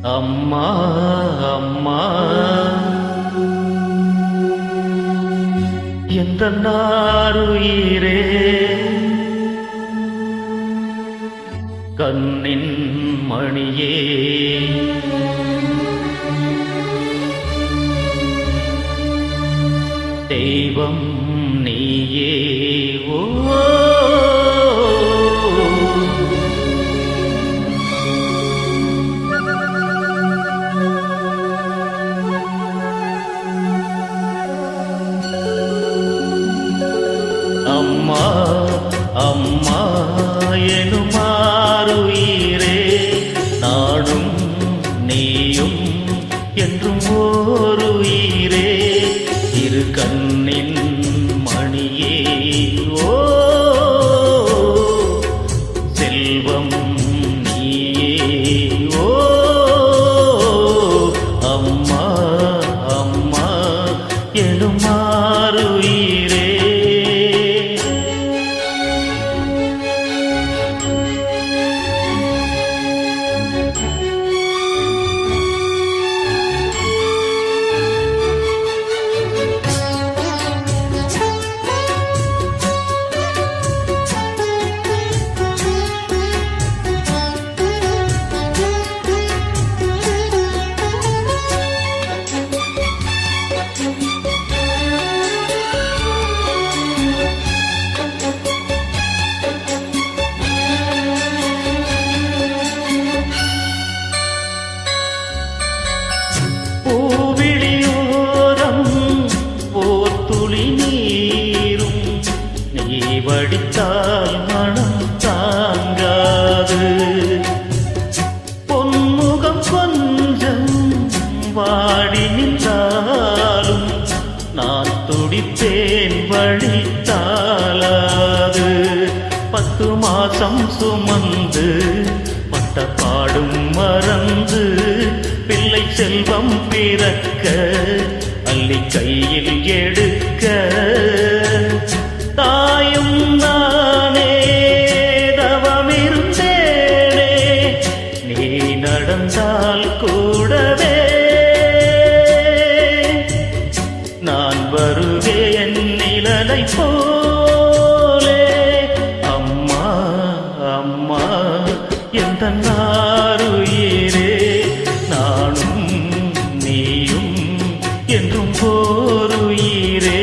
அம்மா அம்மா எந்த நாருயிரே கண்ணின் மணியே தெய்வம் நீயே ஓ அம்மா அம்மா எனுமாறுயிரே நாடும் நீயும் என்றும் ஓருயிரே இரு கண்ணின் மணியே ஓ செல்வம் நீயே ஓ அம்மா அம்மா எனுமாறுயிரே வடித்தால் மனம் தாங்காது பொன்முகம் கொஞ்சம் வாடி நின்றாலும் நான் துடிப்பேன் வழித்தாலாது 10 மாசம் சுமந்து பட்ட பாடும் மறந்து பிள்ளை செல்வம் பிறக்க அள்ளி கையில் எடுக்க தாயும் நானே தவமிருந்தேனே நீ நடந்தால் கூடவே நான் வருவேன் நிழலை போலே அம்மா அம்மா எந்த நாருயிரே நானும் நீயும் என்றும் ஓருயிரே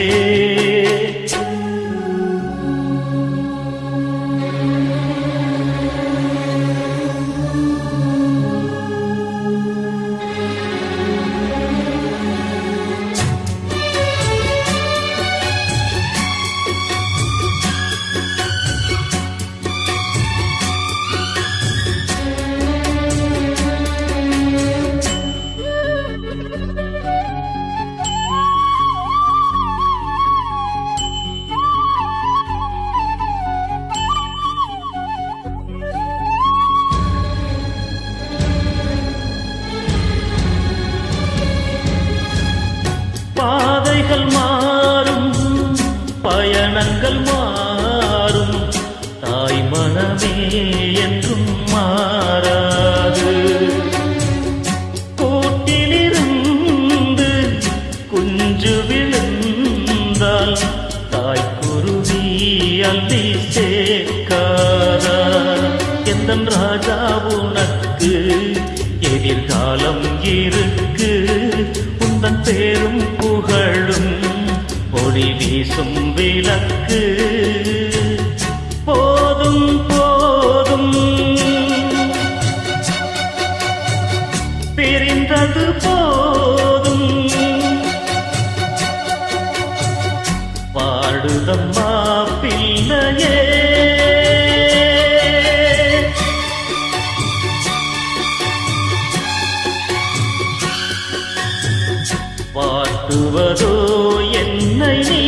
பாதைகள் மாறும் பயணங்கள் மாறும் தாய் மனமே என்றும் மாறாது கூட்டிலிருந்து குஞ்சு விழுந்தால் தாய் குருவி அள்ளி சேர்க்காதா எந்தன் ராஜா உனக்கு எதிர்காலம் இருக்கு உந்தன் பேரும் புகழும் ஒளி வீசும் விளக்கு போதும் போதும் பிரிந்தது போதும் பாடுதம்மா பிள்ளையே வாட்டுவதோ என்னை நீ